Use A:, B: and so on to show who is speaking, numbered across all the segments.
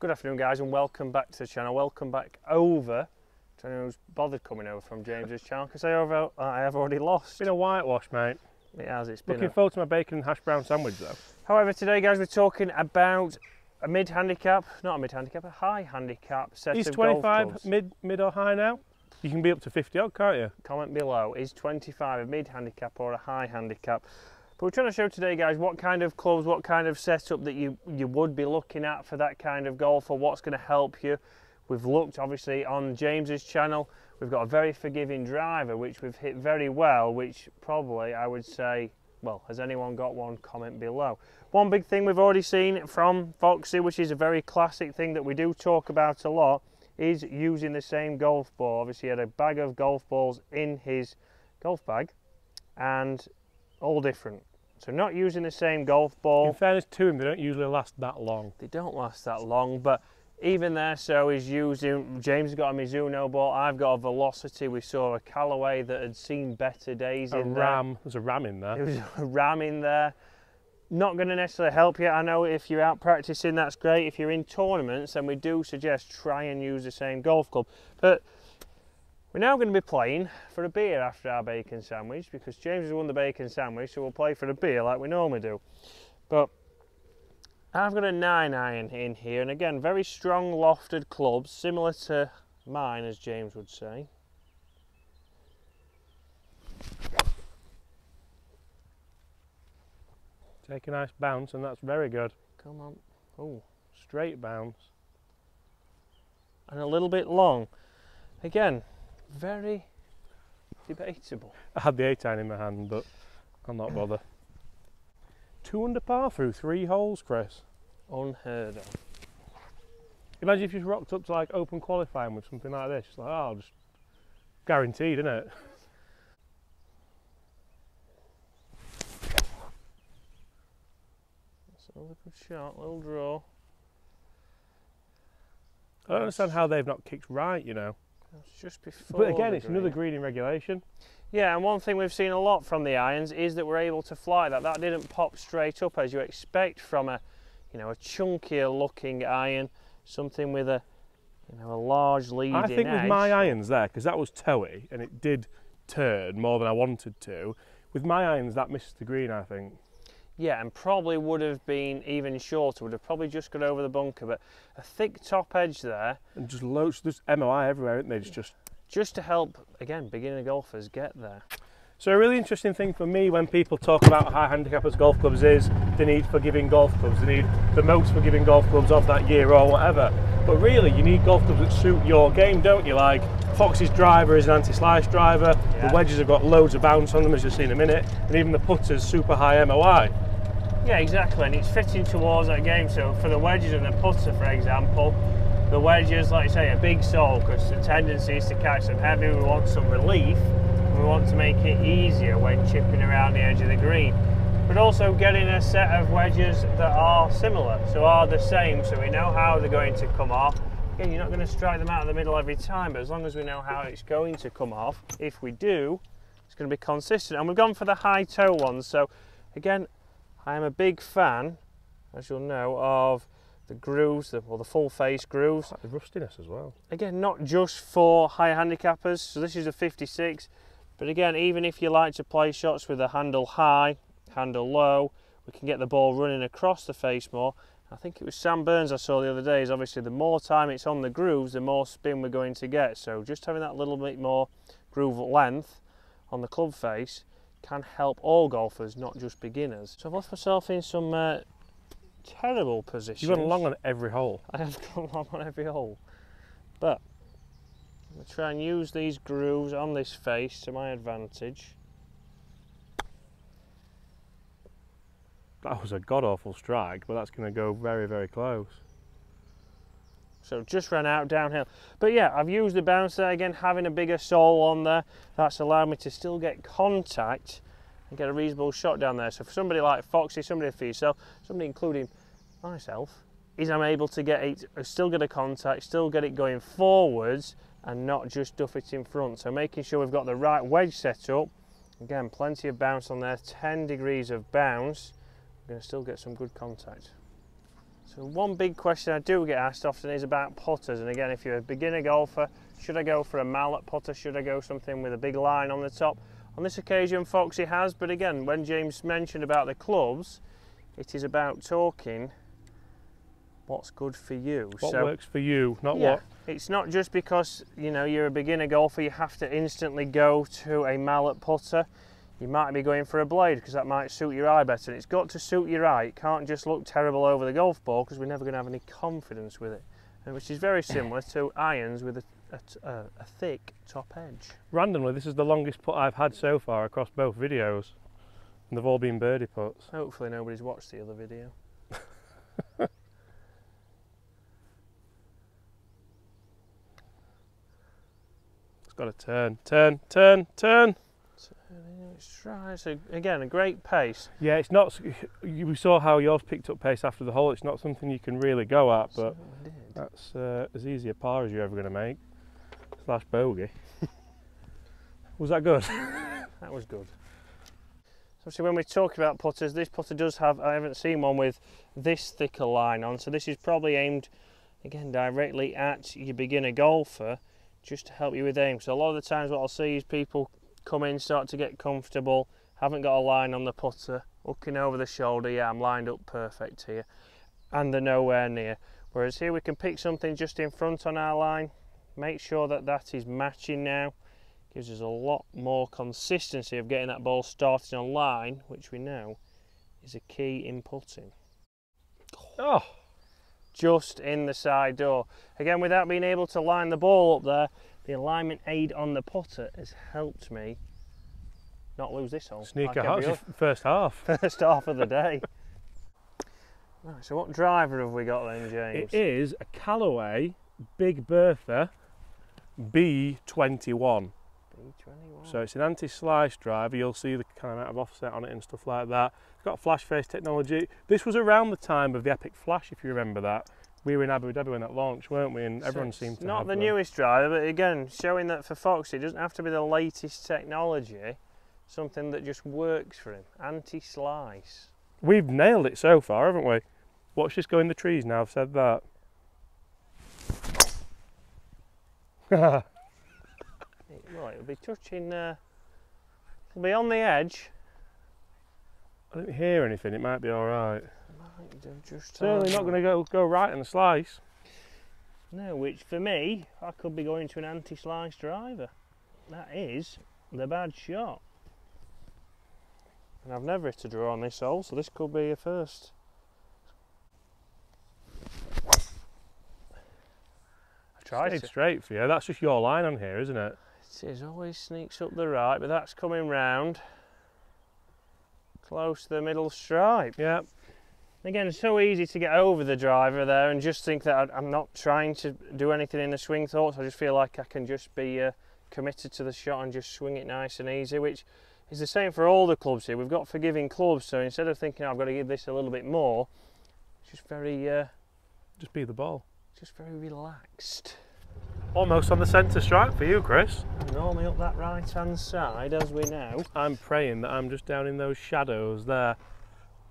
A: Good afternoon guys and welcome back to the channel. Welcome back over to anyone who's bothered coming over from James's channel, because I have already lost.
B: It's been a whitewash, mate.
A: It has, it's been
B: Looking forward to my bacon and hash brown sandwich though.
A: However, today guys we're talking about a mid-handicap, not a mid-handicap, a high-handicap set
B: Is
A: of golf
B: 25
A: clubs.
B: mid or high now? You can be up to 50 odd, can't you?
A: Comment below, is 25 a mid-handicap or a high-handicap? But we're trying to show today guys what kind of clubs, what kind of setup that you would be looking at for that kind of golf, or what's going to help you. We've looked obviously on James's channel. We've got a very forgiving driver which we've hit very well, which probably I would say, well, has anyone got one? Comment below. One big thing we've already seen from Foxy, which is a very classic thing that we do talk about a lot, is using the same golf ball. Obviously he had a bag of golf balls in his golf bag and all different. So not using the same golf ball.
B: In fairness to him, they don't usually last that long.
A: They don't last that long, but even there, so he's using, James has got a Mizuno ball, I've got a Velocity. We saw a Callaway that had seen better days in there.
B: There's a ram in there.
A: There was a ram in there. Not going to necessarily help you. I know if you're out practicing, that's great. If you're in tournaments, then we do suggest try and use the same golf club. But we're now going to be playing for a beer after our bacon sandwich, because James has won the bacon sandwich, so we'll play for a beer like we normally do. But I've got a 9-iron in here, and again, very strong lofted clubs, similar to mine, as James would say.
B: Take a nice bounce, and that's very good.
A: Come on.
B: Oh, straight bounce.
A: And a little bit long. Again, very debatable.
B: I had the 8-iron in my hand, but I'll not bother. 2 under par through 3 holes, Chris.
A: Unheard of.
B: Imagine if you just rocked up to like open qualifying with something like this. It's like, oh, just guaranteed, isn't it?
A: That's another good shot, little draw.
B: I don't understand how they've not kicked right, you know.
A: It's just before.
B: But again, it's another green in regulation.
A: Yeah, and one thing we've seen a lot from the irons is that we're able to fly that. That didn't pop straight up as you expect from a, you know, a chunkier looking iron, something with a, you know, a large leading edge.
B: I think with my irons there, because that was toey and it did turn more than I wanted to. With my irons, that missed the green, I think.
A: Yeah, and probably would have been even shorter, would have probably just got over the bunker, but a thick top edge there.
B: And just loads, there's MOI everywhere, isn't there?
A: Just to help, again, beginner golfers get there.
B: So a really interesting thing for me when people talk about high handicappers golf clubs is the need for forgiving golf clubs. They need the most forgiving golf clubs of that year or whatever. But really, you need golf clubs that suit your game, don't you? Like Fox's driver is an anti-slice driver. Yeah. The wedges have got loads of bounce on them, as you'll see in a minute. And even the putter's super high MOI.
A: Yeah, exactly, and it's fitting towards that game. So for the wedges and the putter, for example, the wedges, like I say, a big sole, because the tendency is to catch them heavy. We want some relief, and we want to make it easier when chipping around the edge of the green. But also getting a set of wedges that are similar, so are the same, so we know how they're going to come off. Again, you're not going to strike them out of the middle every time, but as long as we know how it's going to come off, if we do, it's going to be consistent. And we've gone for the high toe ones, so again, I am a big fan, as you'll know, of the grooves, or the full face grooves.
B: Like the rustiness as well. Again,
A: not just for higher handicappers, so this is a 56, but again, even if you like to play shots with a handle high, handle low, we can get the ball running across the face more. I think it was Sam Burns I saw the other day, is obviously the more time it's on the grooves, the more spin we're going to get. So just having that little bit more groove length on the club face can help all golfers, not just beginners. So I've left myself in some terrible positions.
B: You've gone long on every hole.
A: I have gone long on every hole. But I'm going to try and use these grooves on this face to my advantage.
B: That was a god-awful strike, but that's going to go very, very close.
A: So just ran out downhill. But yeah, I've used the bounce there again, having a bigger sole on there. That's allowed me to still get contact and get a reasonable shot down there. So for somebody like Foxy, somebody for yourself, somebody including myself, is I'm able to get it, still get a contact, still get it going forwards and not just duff it in front. So making sure we've got the right wedge set up. Again, plenty of bounce on there, 10 degrees of bounce. I'm going to still get some good contact. So one big question I do get asked often is about putters, and again, if you're a beginner golfer, should I go for a mallet putter? Should I go something with a big line on the top? On this occasion, Foxy has, but again, when James mentioned about the clubs, it is about talking what's good for you.
B: What works for you, not
A: yeah,
B: what.
A: It's not just because, you know, you're a beginner golfer, you have to instantly go to a mallet putter. You might be going for a blade because that might suit your eye better. It's got to suit your eye. It can't just look terrible over the golf ball because we're never going to have any confidence with it. Which is very similar to irons with a thick top edge.
B: Randomly, this is the longest putt I've had so far across both videos. And they've all been birdie putts.
A: Hopefully nobody's watched the other video.
B: It's got to turn, turn, turn, turn.
A: Let's try. So again, a great pace.
B: Yeah, it's not. We saw how yours picked up pace after the hole. It's not something you can really go at, but that's as easy a par as you're ever going to make. Slash bogey. Was that good?
A: That was good. So obviously when we talk about putters, this putter does have, I haven't seen one with this thicker line on, so this is probably aimed, again, directly at your beginner golfer, just to help you with aim. So a lot of the times what I'll see is people come in, start to get comfortable, haven't got a line on the putter, looking over the shoulder, yeah, I'm lined up perfect here, and they're nowhere near. Whereas here we can pick something just in front on our line, make sure that that is matching now, gives us a lot more consistency of getting that ball starting on line, which we know is a key in putting.
B: Oh!
A: Just in the side door. Again, without being able to line the ball up there, the alignment aid on the putter has helped me not lose this hole.
B: Sneaker like first half.
A: First half of the day. Right, so what driver have we got then, James?
B: It is a Callaway Big Bertha B21.
A: B21.
B: So it's an anti-slice driver. You'll see the kind of amount of offset on it and stuff like that. It's got flash face technology. This was around the time of the Epic Flash, if you remember that. We were in Abu Dhabi when that launched, weren't we? And so everyone seemed to have
A: not the
B: them.
A: newest driver, but again, showing that for Foxy, it doesn't have to be the latest technology. Something that just works for him. Anti-slice.
B: We've nailed it so far, haven't we? Watch this go in the trees now, I've said that.
A: Well, it'll be touching, it'll be on the edge.
B: I didn't hear anything, it might be alright.
A: Just
B: certainly not going to go right in the slice.
A: No, which for me, I could be going to an anti-slice driver. That is the bad shot. And I've never hit a draw on this hole, so this could be a first. I tried
B: Stayed
A: it.
B: straight for you. That's just your line on here, isn't it?
A: It is, always sneaks up the right, but that's coming round close to the middle stripe.
B: Yeah.
A: Again, it's so easy to get over the driver there and just think that I'm not trying to do anything in the swing thoughts. I just feel like I can just be committed to the shot and just swing it nice and easy, which is the same for all the clubs here. We've got forgiving clubs, so instead of thinking I've got to give this a little bit more, it's just very...
B: just be the ball.
A: Just very relaxed.
B: Almost on the centre stripe for you, Chris.
A: Normally up that right hand side, as we know.
B: I'm praying that I'm just down in those shadows there,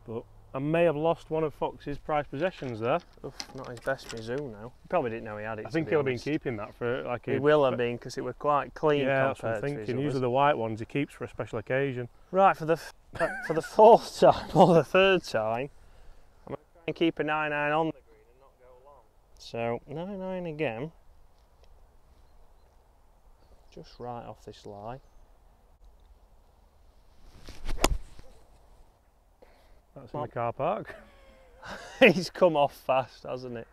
B: but I may have lost one of Fox's prized possessions there.
A: Oof, not his best Mizzou now. He probably didn't know he had it.
B: I think he'll have been keeping that for like
A: he will have been, because it was quite clean.
B: Yeah, that's what I'm thinking. Usually the white ones he keeps for a special occasion.
A: Right, for the fourth time or the third time, I'm going to try and keep a 9-9 on the green and not go long. So 9-9 again. Just right off this lie.
B: That's in the car park.
A: He's come off fast, hasn't it?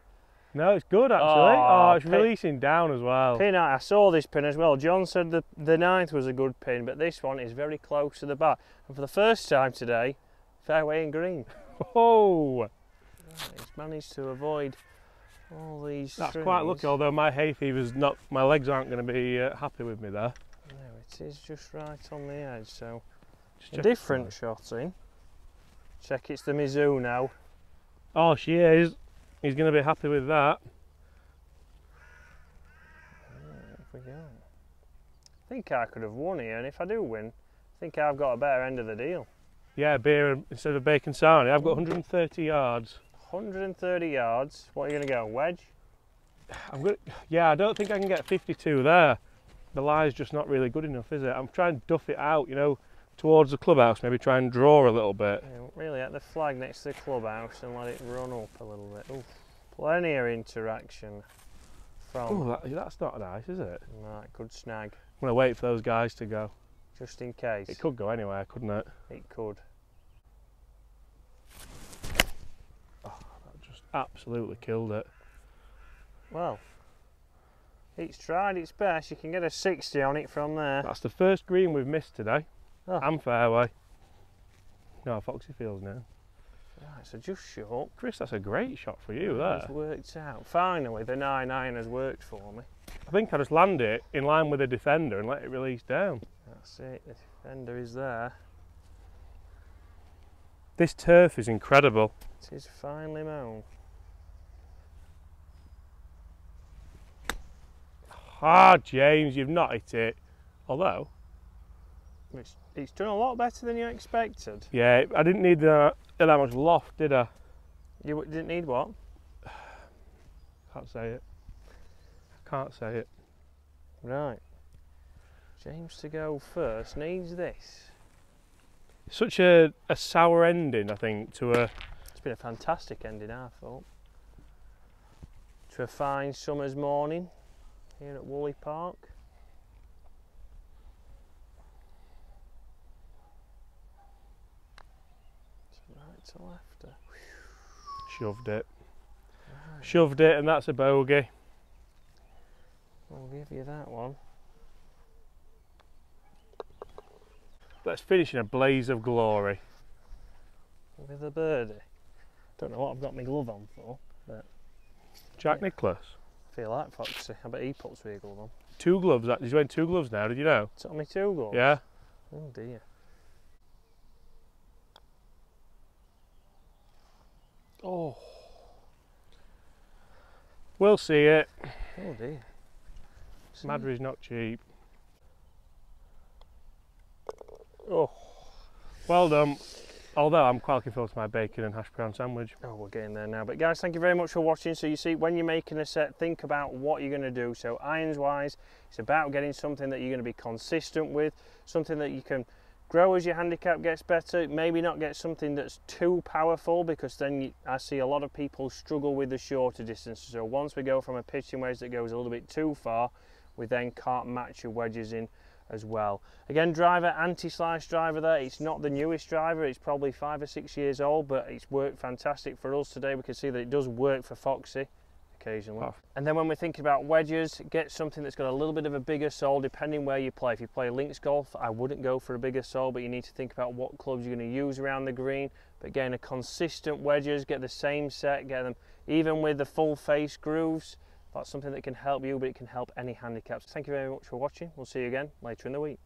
B: No, it's good actually. Oh, it's releasing down as well.
A: Pin, I saw this pin as well. John said the 9th was a good pin, but this one is very close to the back. And for the first time today, fairway and green.
B: Oh!
A: He's managed to avoid all these
B: That's
A: strings.
B: quite lucky, although my hay fever's not, my legs aren't going to be happy with me there.
A: No, it is just right on the edge, so
B: Just
A: a different shot in. Check it's the Mizzou now.
B: Oh, she is. He's going to be happy with that.
A: There we go. I think I could have won here, and if I do win, I think I've got a better end of the deal.
B: Yeah, beer instead of bacon sarnie. I've got 130 yards.
A: 130 yards. What are you going to go, wedge?
B: Yeah, I don't think I can get 52 there. The lie's just not really good enough, is it? I'm trying to duff it out, you know, towards the clubhouse, maybe try and draw a little bit.
A: Yeah, really at the flag next to the clubhouse and let it run up a little bit. Oof. Plenty of interaction from...
B: Oh, that's not nice, is it?
A: Right, good snag.
B: I'm going to wait for those guys to go.
A: Just in case.
B: It could go anywhere, couldn't it?
A: It could.
B: Oh, that just absolutely killed it.
A: Well, it's tried its best. You can get a 60 on it from there.
B: That's the first green we've missed today.
A: Oh.
B: And fairway. No, Foxy feels now.
A: Right, so just short.
B: Chris, that's a great shot for you there.
A: It's worked out. Finally, the 9-iron has worked for me.
B: I think I just land it in line with the defender and let it release down.
A: That's it, the defender is there.
B: This turf is incredible.
A: It is finely mown.
B: Ah, James, you've not hit it. Although...
A: It's done a lot better than you expected.
B: Yeah, I didn't need that much loft, did I?
A: You didn't need what?
B: Can't say it. Can't say it.
A: Right. James to go first needs this.
B: Such a sour ending, I think, to a...
A: It's been a fantastic ending, I thought. To a fine summer's morning here at Woolley Park. Right to left.
B: Shoved it.
A: Right.
B: Shoved it, and that's a bogey.
A: I'll give you that one.
B: Let's finish in a blaze of glory.
A: With a birdie. Don't know what I've got my glove on for, but...
B: Jack Nicklaus.
A: I feel like Foxy. I bet he puts me a glove on.
B: 2 gloves. He's wearing 2 gloves now, did you know?
A: Took me 2 gloves?
B: Yeah.
A: Oh dear. Oh.
B: We'll see it.
A: Oh dear.
B: Madry's not cheap.
A: Oh.
B: Well done. Although I'm quite looking forward to my bacon and hash brown sandwich.
A: Oh, we're getting there now. But guys, thank you very much for watching. So you see, when you're making a set, think about what you're going to do. So irons wise, it's about getting something that you're going to be consistent with, something that you can grow as your handicap gets better. Maybe not get something that's too powerful, because then I see a lot of people struggle with the shorter distances. So once we go from a pitching wedge that goes a little bit too far, we then can't match your wedges in as well. Again, driver, anti-slice driver there. It's not the newest driver, it's probably 5 or 6 years old, but it's worked fantastic for us today. We can see that it does work for Foxy occasionally. Oh. And then when we're thinking about wedges, get something that's got a little bit of a bigger sole, depending where you play. If you play links golf, I wouldn't go for a bigger sole, but you need to think about what clubs you're going to use around the green. But getting a consistent wedges, get the same set, get them even with the full face grooves. That's something that can help you, but it can help any handicaps. Thank you very much for watching. We'll see you again later in the week.